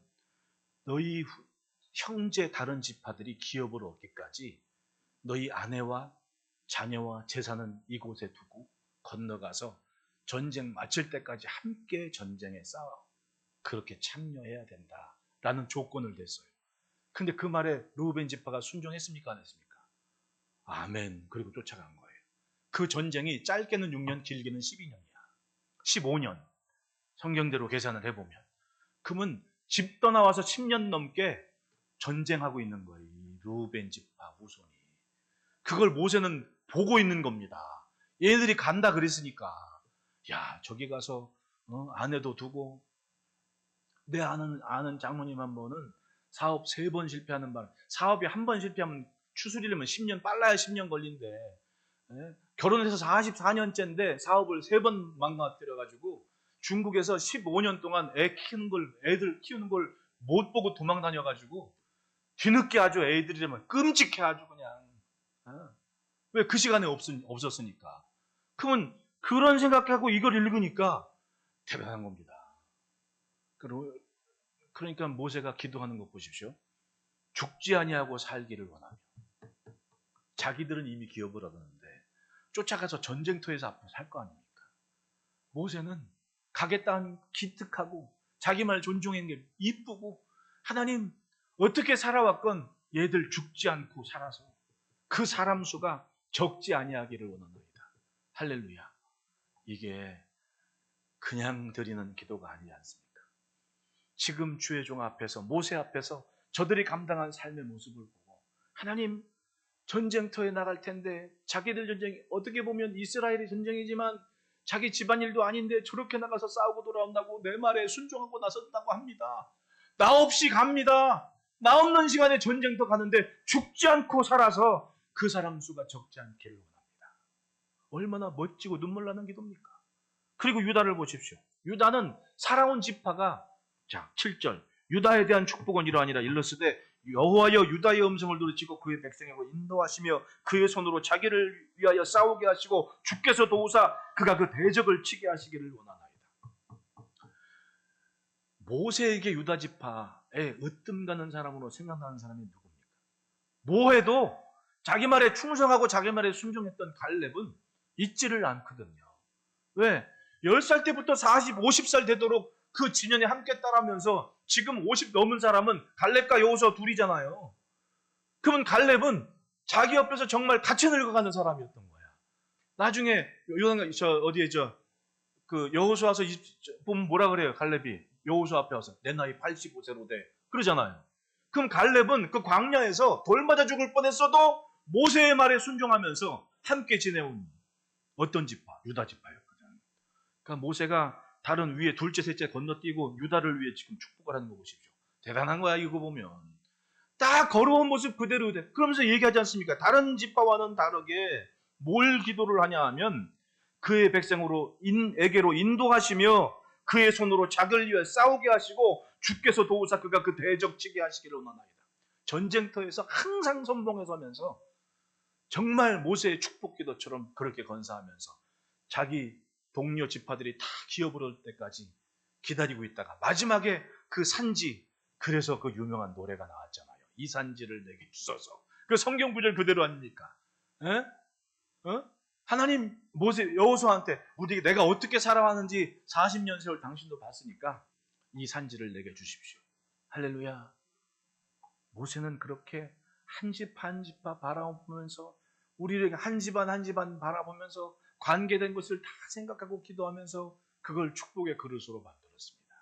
너희 형제 다른 지파들이 기업을 얻기까지 너희 아내와 자녀와 재산은 이곳에 두고 건너가서 전쟁 마칠 때까지 함께 전쟁에 싸워 그렇게 참여해야 된다라는 조건을 댔어요. 근데 그 말에 르우벤 지파가 순종했습니까? 안 했습니까? 아멘. 그리고 쫓아간 거예요. 그 전쟁이 짧게는 6년, 길게는 12년이야. 15년. 성경대로 계산을 해보면. 그러면 집 떠나와서 10년 넘게 전쟁하고 있는 거예요. 이 르우벤 지파 후손이. 그걸 모세는 보고 있는 겁니다. 얘네들이 간다 그랬으니까. 야, 저기 가서 아내도 두고 내 아는 장모님 한 번은 사업 3번 실패하는 바람. 사업이 한 번 실패하면 추스리려면 10년 빨라야 10년 걸린대. 결혼해서 44년째인데 사업을 3번 망가뜨려가지고 중국에서 15년 동안 애들 키우는 걸 못 보고 도망 다녀가지고 뒤늦게 아주 애들이라면 끔찍해 아주 그냥. 왜 그 시간에 없었으니까. 그러면 그런 생각하고 이걸 읽으니까 대단한 겁니다. 그러니까 모세가 기도하는 것 보십시오. 죽지 아니하고 살기를 원하며 자기들은 이미 기업을 얻었는데 쫓아가서 전쟁터에서 앞으로 살 거 아닙니까? 모세는 가겠다는 기특하고 자기 말 존중하는 게 이쁘고 하나님 어떻게 살아왔건 얘들 죽지 않고 살아서 그 사람 수가 적지 아니하기를 원하나이다. 할렐루야. 이게 그냥 드리는 기도가 아니지 않습니까? 지금 주의 종 앞에서 모세 앞에서 저들이 감당한 삶의 모습을 보고 하나님, 전쟁터에 나갈 텐데 자기들 전쟁이 어떻게 보면 이스라엘의 전쟁이지만 자기 집안일도 아닌데 저렇게 나가서 싸우고 돌아온다고 내 말에 순종하고 나섰다고 합니다. 나 없이 갑니다. 나 없는 시간에 전쟁터 가는데 죽지 않고 살아서 그 사람 수가 적지 않기를 원합니다. 얼마나 멋지고 눈물 나는 기도입니까? 그리고 유다를 보십시오. 유다는 살아온 지파가, 자 7절, 유다에 대한 축복은 이러하니라. 일러스되 여호와여 유다의 음성을 들으시고 그의 백성에게 인도하시며 그의 손으로 자기를 위하여 싸우게 하시고 주께서 도우사 그가 그 대적을 치게 하시기를 원하나이다. 모세에게 유다 지파에 으뜸 가는 사람으로 생각나는 사람이 누굽니까? 뭐해도 자기 말에 충성하고 자기 말에 순종했던 갈렙은 잊지를 않거든요. 왜? 10살 때부터 40, 50살 되도록 그 진연에 함께 따라하면서 지금 50 넘은 사람은 갈렙과 여호수아 둘이잖아요. 그러면 갈렙은 자기 옆에서 정말 같이 늙어가는 사람이었던 거야. 나중에 그 여호수아서 보면 뭐라 그래요? 갈렙이 여호수아 앞에 와서 내 나이 85세로 돼 그러잖아요. 그럼 갈렙은 그 광야에서 돌 맞아 죽을 뻔했어도 모세의 말에 순종하면서 함께 지내온 어떤 지파? 유다 지파였거든. 그러니까 모세가 다른 위에 둘째 셋째 건너뛰고 유다를 위해 지금 축복을 하는 거 보십시오. 대단한 거야 이거 보면. 딱 걸어온 모습 그대로 돼. 그러면서 얘기하지 않습니까? 다른 지파와는 다르게 뭘 기도를 하냐 하면 그의 백성에게로 인도하시며 그의 손으로 작을 위해 싸우게 하시고 주께서 도우사 그가 그 대적 치게 하시기를 원하나이다. 전쟁터에서 항상 선봉에 서면서 정말 모세의 축복 기도처럼 그렇게 건사하면서 자기 동료 지파들이 다 기어부를 때까지 기다리고 있다가 마지막에 그 산지, 그래서 그 유명한 노래가 나왔잖아요. 이 산지를 내게 주소서. 그 성경 구절 그대로 아닙니까? 에? 하나님 모세 여호수아한테 우리 내가 어떻게 살아왔는지 40년 세월 당신도 봤으니까 이 산지를 내게 주십시오. 할렐루야. 모세는 그렇게 한 집 한 집만 바라보면서 우리를 한 집안 한 집안 바라보면서 관계된 것을 다 생각하고 기도하면서 그걸 축복의 그릇으로 만들었습니다.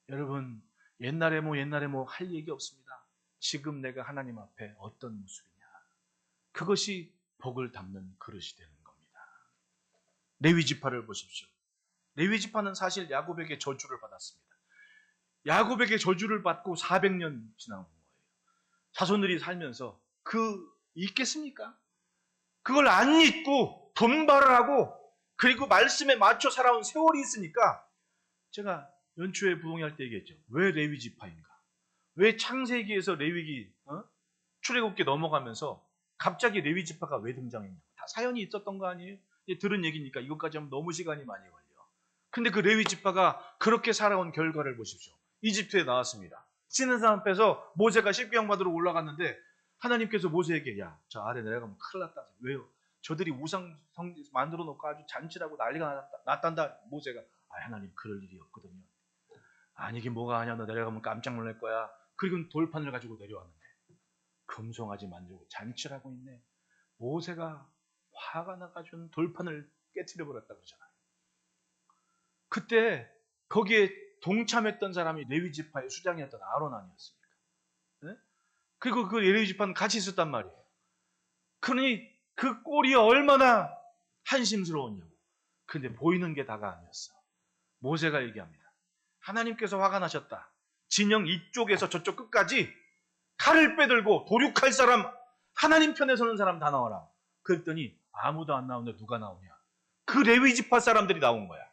여러분, 옛날에 뭐 할 얘기 없습니다. 지금 내가 하나님 앞에 어떤 모습이냐, 그것이 복을 담는 그릇이 되는 겁니다. 레위 지파를 보십시오. 레위 지파는 사실 야곱에게 저주를 받았습니다. 야곱에게 저주를 받고 400년 지난 거예요. 자손들이 살면서 잊겠습니까? 그걸 안 잊고 분발을 하고 그리고 말씀에 맞춰 살아온 세월이 있으니까, 제가 연초에 부흥할 때 얘기했죠. 왜 레위 지파인가? 왜 창세기에서 레위기 출애굽기 넘어가면서 갑자기 레위 지파가 왜 등장했냐고. 다 사연이 있었던 거 아니에요? 들은 얘기니까 이것까지 하면 너무 시간이 많이 걸려. 근데 그 레위 지파가 그렇게 살아온 결과를 보십시오. 이집트에 나왔습니다. 시내산 앞에서 모세가 십계명 받으러 올라갔는데 하나님께서 모세에게 야, 저 아래 내려가면 큰일 났다. 왜요? 저들이 우상 만들어 놓고 아주 잔치라고 난리가 났단다. 모세가 하나님 그럴 일이 없거든요. 아니긴 뭐가 아니야. 너 내려가면 깜짝 놀랄 거야. 그리고 돌판을 가지고 내려왔는데 금송아지 만들고 잔치를 하고 있네. 모세가 화가 나가지고 돌판을 깨트려 버렸다 그러잖아요. 그때 거기에 동참했던 사람이 레위 지파의 수장이었던 아론 아니었습니까? 네? 그리고 그 레위 지파는 같이 있었단 말이에요. 그러니 그 꼴이 얼마나 한심스러웠냐고. 근데 보이는 게 다가 아니었어. 모세가 얘기합니다. 하나님께서 화가 나셨다. 진영 이쪽에서 저쪽 끝까지 칼을 빼들고 도륙할 사람, 하나님 편에 서는 사람 다 나와라. 그랬더니 아무도 안 나오는데 누가 나오냐? 그 레위 지파 사람들이 나온 거야.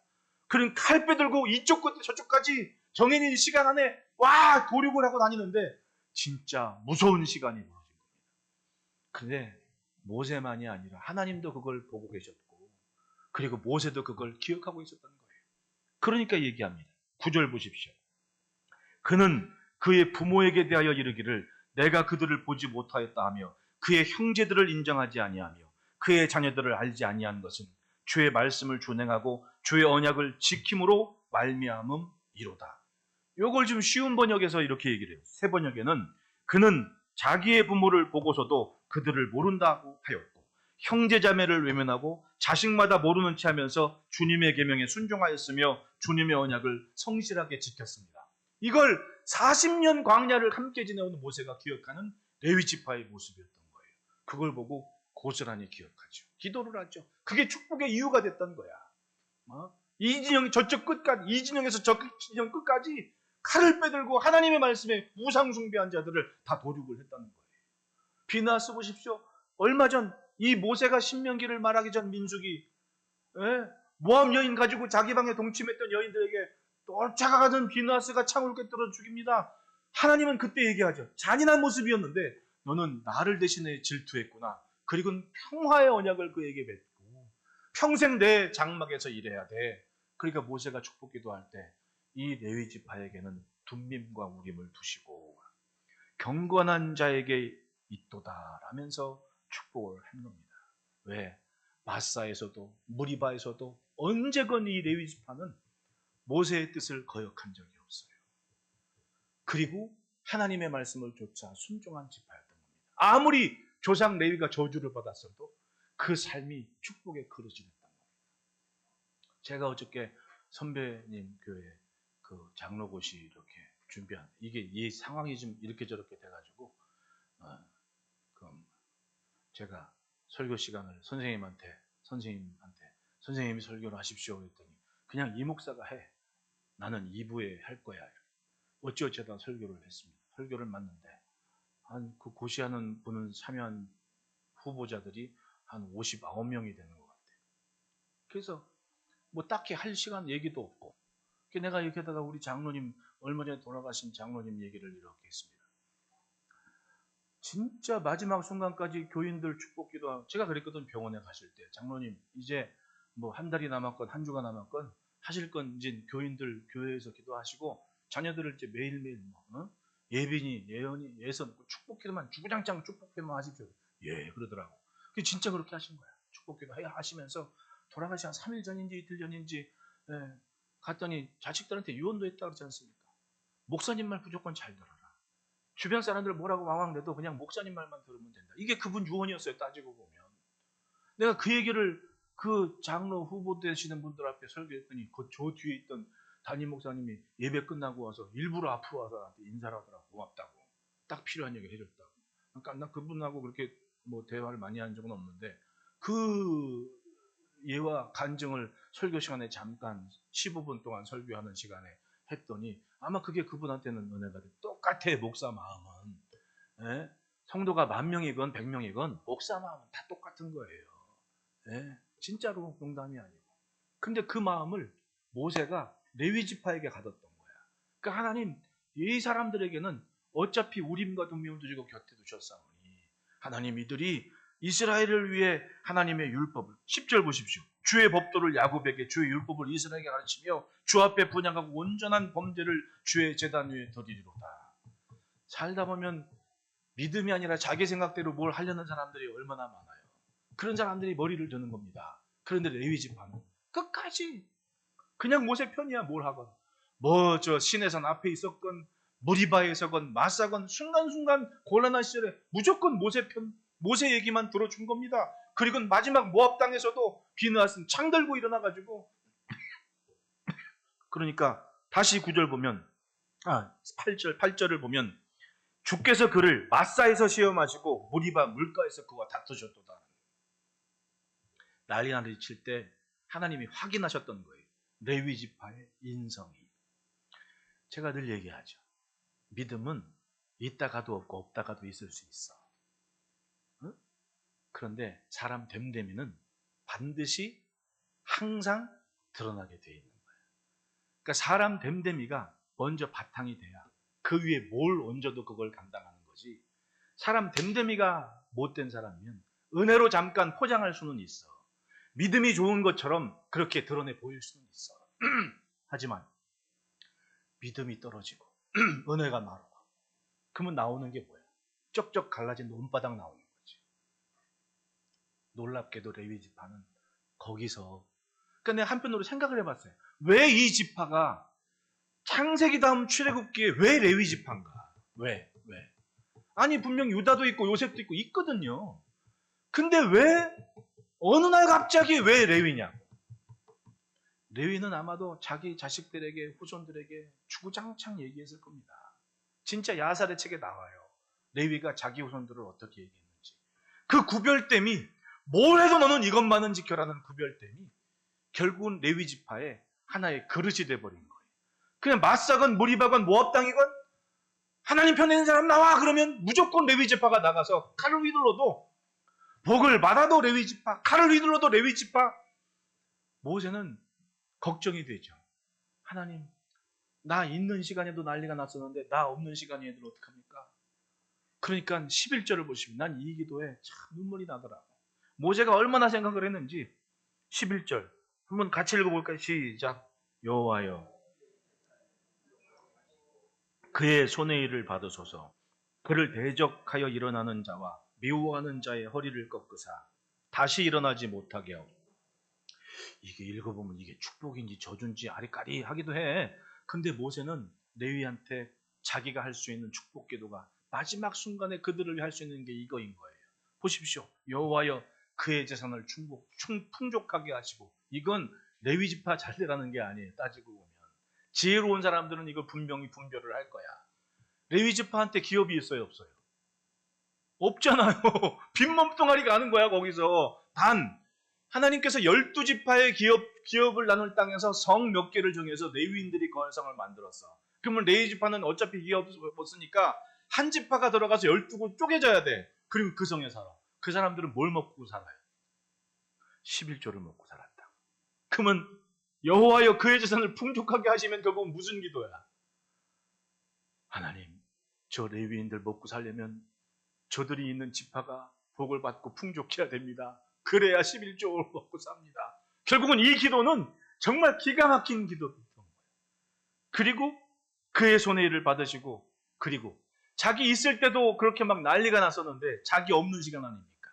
그럼 칼 빼들고 이쪽 끝에 저쪽까지 정해진 시간 안에 와 도륙을 하고 다니는데 진짜 무서운 시간이 벌어진 겁니다. 근데 모세만이 아니라 하나님도 그걸 보고 계셨고 그리고 모세도 그걸 기억하고 있었던 거예요. 그러니까 얘기합니다. 9절 보십시오. 그는 그의 부모에게 대하여 이르기를 내가 그들을 보지 못하였다 하며 그의 형제들을 인정하지 아니하며 그의 자녀들을 알지 아니한 것은 주의 말씀을 준행하고 주의 언약을 지킴으로 말미암음이로다. 요걸 좀 쉬운 번역에서 이렇게 얘기를 해요. 새 번역에는 그는 자기의 부모를 보고서도 그들을 모른다고 하였고 형제자매를 외면하고 자식마다 모르는 채 하면서 주님의 계명에 순종하였으며 주님의 언약을 성실하게 지켰습니다. 이걸 40년 광야를 함께 지내온 모세가 기억하는 레위 지파의 모습이었던 거예요. 그걸 보고 고스란히 기억하죠. 기도를 하죠. 그게 축복의 이유가 됐던 거야. 이 진영 저쪽 끝까지, 이 진영에서 저 진영 끝까지 칼을 빼들고 하나님의 말씀에 우상 숭배한 자들을 다 도륙을 했다는 거예요. 비나스 보십시오. 얼마 전 이 모세가 신명기를 말하기 전 민수기, 모함 여인 가지고 자기 방에 동침했던 여인들에게 쫓아가던 비나스가 창을 꿰뚫어 죽입니다. 하나님은 그때 얘기하죠. 잔인한 모습이었는데 너는 나를 대신해 질투했구나. 그리고 평화의 언약을 그에게 맺고 평생 내 장막에서 일해야 돼. 그러니까 모세가 축복 기도할 때 이 레위 지파에게는 둠밈과 우림을 두시고 경건한 자에게 있도다 라면서 축복을 하는 겁니다. 왜? 마사에서도 무리바에서도 언제건 이 레위 지파는 모세의 뜻을 거역한 적이 없어요. 그리고 하나님의 말씀을 쫓아 순종한 지파였던 겁니다. 아무리 조상 레위가 저주를 받았어도 그 삶이 축복의 그릇이 됐던 겁니다. 제가 어저께 선배님 교회 그 장로고시 이렇게 준비한 이게 이 상황이 좀 이렇게 저렇게 돼가지고 제가 설교 시간을 선생님이 설교를 하십시오 그랬더니 그냥 이 목사가 해. 나는 2부에 할 거야. 어찌어쩌다 설교를 했습니다. 설교를 맡는데 그 고시하는 분은 참여한 후보자들이 한 59명이 되는 것 같아요. 그래서 뭐 딱히 할 시간 얘기도 없고 내가 이렇게 하다가 우리 장로님 얼마 전에 돌아가신 장로님 얘기를 이렇게 했습니다. 진짜 마지막 순간까지 교인들 축복 기도하고 제가 그랬거든. 병원에 가실 때 장로님 이제 뭐 한 달이 남았건 한 주가 남았건 하실 건 이제 교인들 교회에서 기도하시고 자녀들을 이제 매일매일 예빈이 예언이 예선 축복 기도만 주구장창 축복 기도만 하십시오. 예 그러더라고. 진짜 그렇게 하신 거야. 축복 기도 하시면서 돌아가시 한 3일 전인지 이틀 전인지 갔더니 자식들한테 유언도 했다 그러지 않습니까? 목사님 말 무조건 잘 들어라. 주변 사람들 뭐라고 왕왕대도 그냥 목사님 말만 들으면 된다. 이게 그분 유언이었어요. 따지고 보면. 내가 그 얘기를 그 장로 후보 되시는 분들 앞에 설교했더니 저 뒤에 있던 담임 목사님이 예배 끝나고 와서 일부러 앞으로 와서 나한테 인사를 하더라고. 고맙다고. 딱 필요한 얘기를 해줬다고. 그러니까 나 그분하고 그렇게 뭐 대화를 많이 한 적은 없는데 그 예와 간증을 설교 시간에 잠깐 15분 동안 설교하는 시간에 했더니 아마 그게 그분한테는 은혜가 돼. 똑같아 목사 마음은. 성도가 10,000명이건 100명이건 목사 마음은 다 똑같은 거예요. 진짜로 농담이 아니고. 근데 그 마음을 모세가 레위 지파에게 가뒀던 거야. 그러니까 하나님 이 사람들에게는 어차피 우림과 둠밈을 두시고 곁에 두셨사오니 하나님 이들이 이스라엘을 위해 하나님의 율법을 10절 보십시오. 주의 법도를 야곱에게 주의 율법을 이스라엘에게 가르치며 주 앞에 분양하고 온전한 범죄를 주의 제단 위에 드리리로다. 살다 보면 믿음이 아니라 자기 생각대로 뭘 하려는 사람들이 얼마나 많아요. 그런 사람들이 머리를 드는 겁니다. 그런데 레위 지파는 끝까지 그냥 모세 편이야. 뭘 하건 뭐 저 시내산 앞에 있었건 무리바에 있었건 마사건 순간순간 곤란한 시절에 무조건 모세 편 모세 얘기만 들어준 겁니다. 그리고 마지막 모압 땅에서도 비느하스는 창 들고 일어나가지고 그러니까 다시 9절 보면 8절을 보면 주께서 그를 마사에서 시험하시고 무리바 물가에서 그와 다투셨도다. 난리 칠 때 하나님이 확인하셨던 거예요. 레위 지파의 인성이. 제가 늘 얘기하죠. 믿음은 있다가도 없고 없다가도 있을 수 있어. 그런데 사람 됨됨이는 반드시 항상 드러나게 되어 있는 거예요. 그러니까 사람 됨됨이가 먼저 바탕이 돼야 그 위에 뭘 얹어도 그걸 감당하는 거지. 사람 됨됨이가 못된 사람이면 은혜로 잠깐 포장할 수는 있어. 믿음이 좋은 것처럼 그렇게 드러내 보일 수는 있어. 하지만 믿음이 떨어지고 은혜가 마르고 그러면 나오는 게 뭐야? 쩍쩍 갈라진 논바닥 나오는 거지. 놀랍게도 레위 지파는 거기서 그러니까 내가 한편으로 생각을 해봤어요. 왜 이 지파가 창세기 다음 출애굽기에 왜 레위 지파인가? 왜? 아니 분명 유다도 있고 요셉도 있고 있거든요. 근데 왜 어느 날 갑자기 왜 레위냐? 레위는 아마도 자기 자식들에게, 후손들에게 주구장창 얘기했을 겁니다. 진짜 야살의 책에 나와요. 레위가 자기 후손들을 어떻게 얘기했는지. 그 구별됨이, 뭘 해도 너는 이것만은 지켜라는 구별됨이 결국은 레위 지파의 하나의 그릇이 돼버린 거예요. 그냥 마사건, 무리바건, 모압 당이건 하나님 편에 있는 사람 나와 그러면 무조건 레위 지파가 나가서 칼을 휘둘러도, 복을 받아도 레위 지파, 칼을 휘둘러도 레위 지파. 모세는 걱정이 되죠. 하나님, 나 있는 시간에도 난리가 났었는데 나 없는 시간에 애들 어떡합니까? 그러니까 11절을 보시면 난 이 기도에 참 눈물이 나더라고. 모세가 얼마나 생각을 했는지. 11절 한번 같이 읽어볼까요? 시작. 여호와여, 그의 손의 일을 받으소서. 그를 대적하여 일어나는 자와 미워하는 자의 허리를 꺾으사 다시 일어나지 못하게 하옵소서. 이게 읽어보면 이게 축복인지 저주인지 아리까리하기도 해. 근데 모세는 레위한테 자기가 할 수 있는 축복 기도가 마지막 순간에 그들을 할 수 있는 게 이거인 거예요. 보십시오. 여호와여, 그의 재산을 풍족하게 하시고. 이건 레위 지파 잘 되라는 게 아니에요. 따지고 보면 지혜로운 사람들은 이걸 분명히 분별을 할 거야. 레위 지파한테 기업이 있어요, 없어요? 없잖아요. 빈몸뚱아리가 아는 거야. 거기서 단 하나님께서 12지파의 기업을 나눌 땅에서 성 몇 개를 정해서 레위인들이 거할 성을 만들었어. 그러면 레위 지파는 어차피 기업 없으니까 한 지파가 들어가서 12곳 쪼개져야 돼. 그리고 그 성에 살아. 그 사람들은 뭘 먹고 살아요? 11조를 먹고 살았다. 그러면 여호와여, 그의 재산을 풍족하게 하시면 결국 무슨 기도야? 하나님, 저 레위인들 먹고 살려면 저들이 있는 지파가 복을 받고 풍족해야 됩니다. 그래야 11조를 먹고 삽니다. 결국은 이 기도는 정말 기가 막힌 기도였던 거예요. 그리고 그의 손의 일을 받으시고, 그리고 자기 있을 때도 그렇게 막 난리가 났었는데 자기 없는 시간 아닙니까?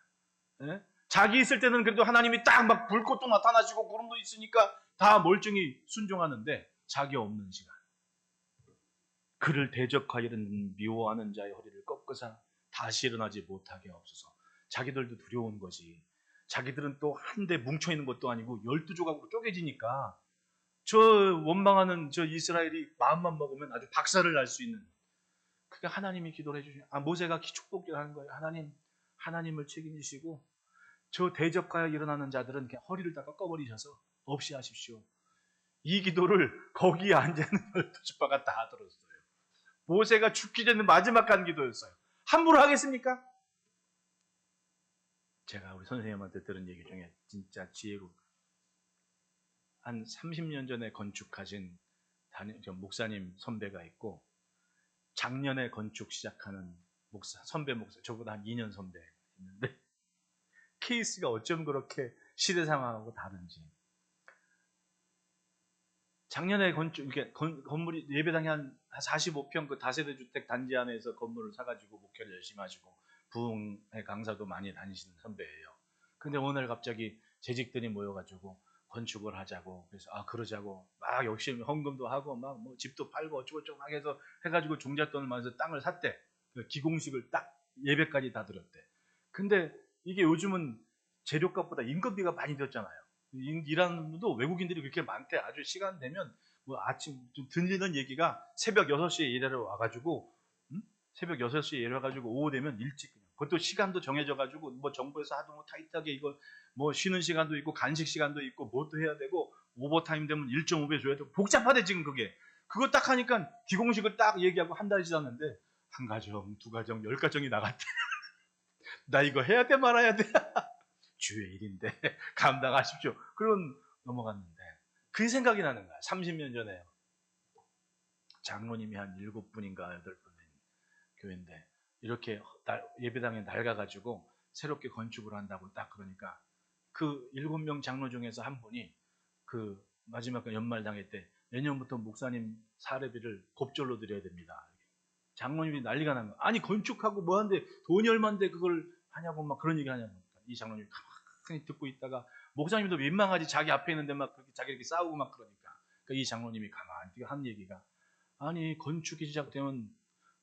예? 자기 있을 때는 그래도 하나님이 딱 막 불꽃도 나타나시고 구름도 있으니까 다 멀쩡히 순종하는데 자기 없는 시간, 그를 대적하여는 미워하는 자의 허리를 꺾으사 다시 일어나지 못하게 하옵소서. 자기들도 두려운 거지. 자기들은 또 한데 뭉쳐있는 것도 아니고 12조각으로 쪼개지니까 저 원망하는 저 이스라엘이 마음만 먹으면 아주 박살을 날 수 있는. 그게 하나님이 기도를 해주시면, 모세가 축복기를 하는 거예요. 하나님을 책임지시고 저 대적하여 일어나는 자들은 그냥 허리를 다 꺾어버리셔서 없이 하십시오. 이 기도를 거기에 앉아있는 12지파가 다 들었어요. 모세가 죽기 전에 마지막 한 기도였어요. 함부로 하겠습니까? 제가 우리 선생님한테 들은 얘기 중에 진짜 지혜로, 한 30년 전에 건축하신 목사님 선배가 있고, 작년에 건축 시작하는 선배 목사, 저보다 한 2년 선배 있는데, 케이스가 어쩜 그렇게 시대 상황하고 다른지. 작년에 건물이 예배당이 한 45평 그 다세대 주택 단지 안에서 건물을 사가지고 목회를 열심히 하시고 부흥의 강사도 많이 다니시는 선배예요. 근데 오늘 갑자기 재직들이 모여가지고 건축을 하자고, 그래서 그러자고 막 열심히 헌금도 하고 막 뭐 집도 팔고 어쩌고저쩌고 막 해서 해가지고 종잣돈을 많이 땅을 샀대. 기공식을 딱 예배까지 다 들었대. 근데 이게 요즘은 재료값보다 인건비가 많이 들었잖아요. 일하는 분도 외국인들이 그렇게 많대. 아주 시간 되면 뭐 아침 좀 들리는 얘기가 새벽 6시에 일하러 와가지고, 새벽 6시에 일해가지고 오후 되면 일찍, 그것도 시간도 정해져가지고 뭐 정부에서 하도 뭐 타이트하게 이거 뭐 쉬는 시간도 있고 간식 시간도 있고 뭣도 해야 되고 오버타임 되면 1.5배 줘야 되고 복잡하대 지금 그게. 그거 딱 하니까 기공식을 딱 얘기하고 한 달이 지났는데 한 가정, 두 가정, 10가정이 나갔대. 나 이거 해야 돼 말아야 돼? 주의 일인데 감당하십시오. 그런 넘어갔는데 그 생각이 나는 거야. 30년 전에 장로님이 한 7분인가 8분인 교회인데 이렇게 예배당에 낡아가지고 새롭게 건축을 한다고 딱 그러니까 그 7명 장로 중에서 한 분이 그 마지막 연말 당일 때 내년부터 목사님 사례비를 곱절로 드려야 됩니다. 장로님이 난리가 난 거야. 아니 건축하고 뭐하는데 돈이 얼만데 그걸 하냐고 막 그런 얘기 하냐고. 이 장로님이 가만히 듣고 있다가 목사님도 민망하지, 자기 앞에 있는데 막 그렇게 자기 이렇게 싸우고 막 그러니까 이 장로님이 가만히 한 얘기가, 아니 건축이 시작되면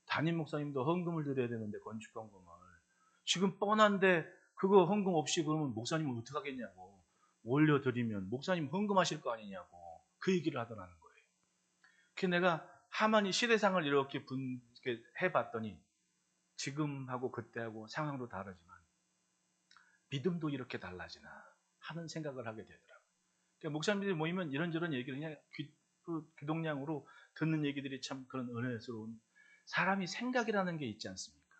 담임 목사님도 헌금을 드려야 되는데 건축 헌금을 지금 뻔한데 그거 헌금 없이 그러면 목사님은 어떡하겠냐고. 올려드리면 목사님 헌금하실 거 아니냐고. 그 얘기를 하더라는 거예요. 그 내가 하만이 시대상을 이렇게 해봤더니 지금하고 그때하고 상황도 다르지만 믿음도 이렇게 달라지나 하는 생각을 하게 되더라고요. 그러니까 목사님들이 모이면 이런저런 얘기를 그냥 귀동냥으로 듣는 얘기들이 참 그런 은혜스러운, 사람이 생각이라는 게 있지 않습니까?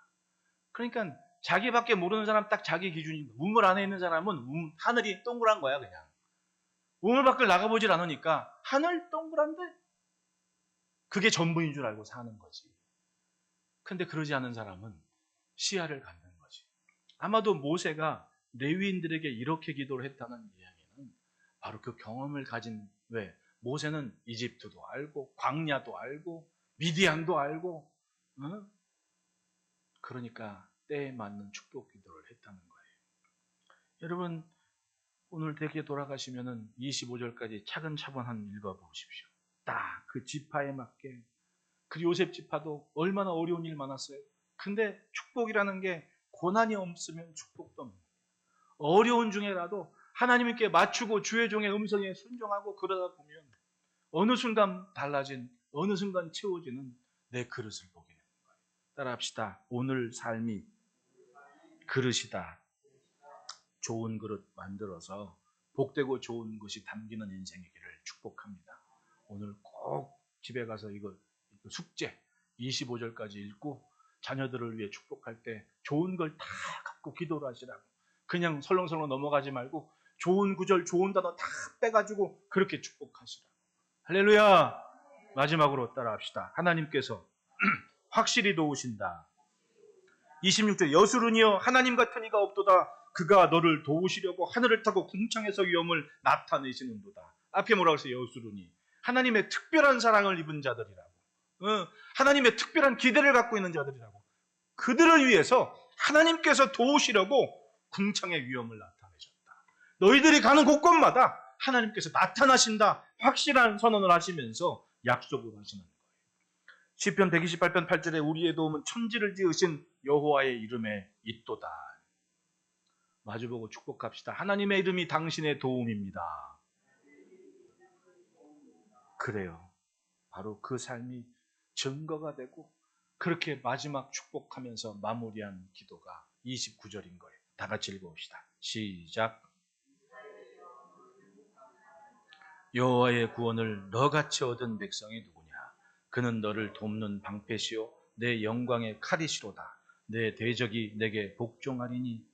그러니까 자기밖에 모르는 사람 딱 자기 기준입니다. 우물 안에 있는 사람은 하늘이 동그란 거야 그냥. 우물 밖을 나가보질 않으니까 하늘 동그란데 그게 전부인 줄 알고 사는 거지. 근데 그러지 않은 사람은 시야를 갖는 거지. 아마도 모세가 레위인들에게 이렇게 기도를 했다는 이야기는 바로 그 경험을 가진, 왜? 모세는 이집트도 알고 광야도 알고 미디안도 알고, 그러니까 때에 맞는 축복 기도를 했다는 거예요. 여러분, 오늘 댁에 돌아가시면은 25절까지 차근차근 읽어보십시오. 딱 그 지파에 맞게. 그 요셉 지파도 얼마나 어려운 일 많았어요. 근데 축복이라는 게 고난이 없으면 축복도 없는 거예요. 어려운 중에라도 하나님께 맞추고 주의 종의 음성에 순종하고 그러다 보면 어느 순간 달라진, 어느 순간 채워지는 내 그릇을 보게 되는 거예요. 따라합시다. 오늘 삶이 그릇이다. 좋은 그릇 만들어서 복되고 좋은 것이 담기는 인생이기를 축복합니다. 오늘 꼭 집에 가서 이거 숙제 25절까지 읽고 자녀들을 위해 축복할 때 좋은 걸 다 갖고 기도를 하시라고. 그냥 설렁설렁 넘어가지 말고 좋은 구절, 좋은 단어 다 빼가지고 그렇게 축복하시라고. 할렐루야. 마지막으로 따라합시다. 하나님께서 확실히 도우신다. 26절 여수르니여 하나님 같은 이가 없도다. 그가 너를 도우시려고 하늘을 타고 궁창에서 위엄을 나타내시는도다. 앞에 뭐라고 했어요? 여수르니. 하나님의 특별한 사랑을 입은 자들이라고. 하나님의 특별한 기대를 갖고 있는 자들이라고. 그들을 위해서 하나님께서 도우시려고 궁창의 위엄을 나타내셨다. 너희들이 가는 곳곳마다 하나님께서 나타나신다. 확실한 선언을 하시면서 약속을 하시는 거예요. 시편 128편 8절에 우리의 도움은 천지를 지으신 여호와의 이름에 있도다. 마주보고 축복합시다. 하나님의 이름이 당신의 도움입니다. 그래요. 바로 그 삶이 증거가 되고 그렇게 마지막 축복하면서 마무리한 기도가 29절인 거예요. 다 같이 읽어봅시다. 시작. 여호와의 구원을 너같이 얻은 백성이 누구냐? 그는 너를 돕는 방패시요 내 영광의 칼이시로다. 내 대적이 내게 복종하리니.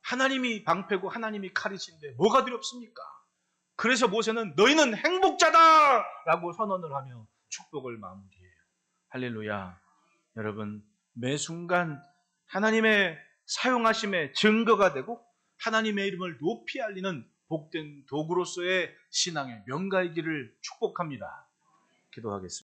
하나님이 방패고 하나님이 칼이신데 뭐가 두렵습니까? 그래서 모세는 너희는 행복자다! 라고 선언을 하며 축복을 마무리해요. 할렐루야. 여러분, 매 순간 하나님의 사용하심의 증거가 되고 하나님의 이름을 높이 알리는 복된 도구로서의 신앙의 명가이기를 축복합니다. 기도하겠습니다.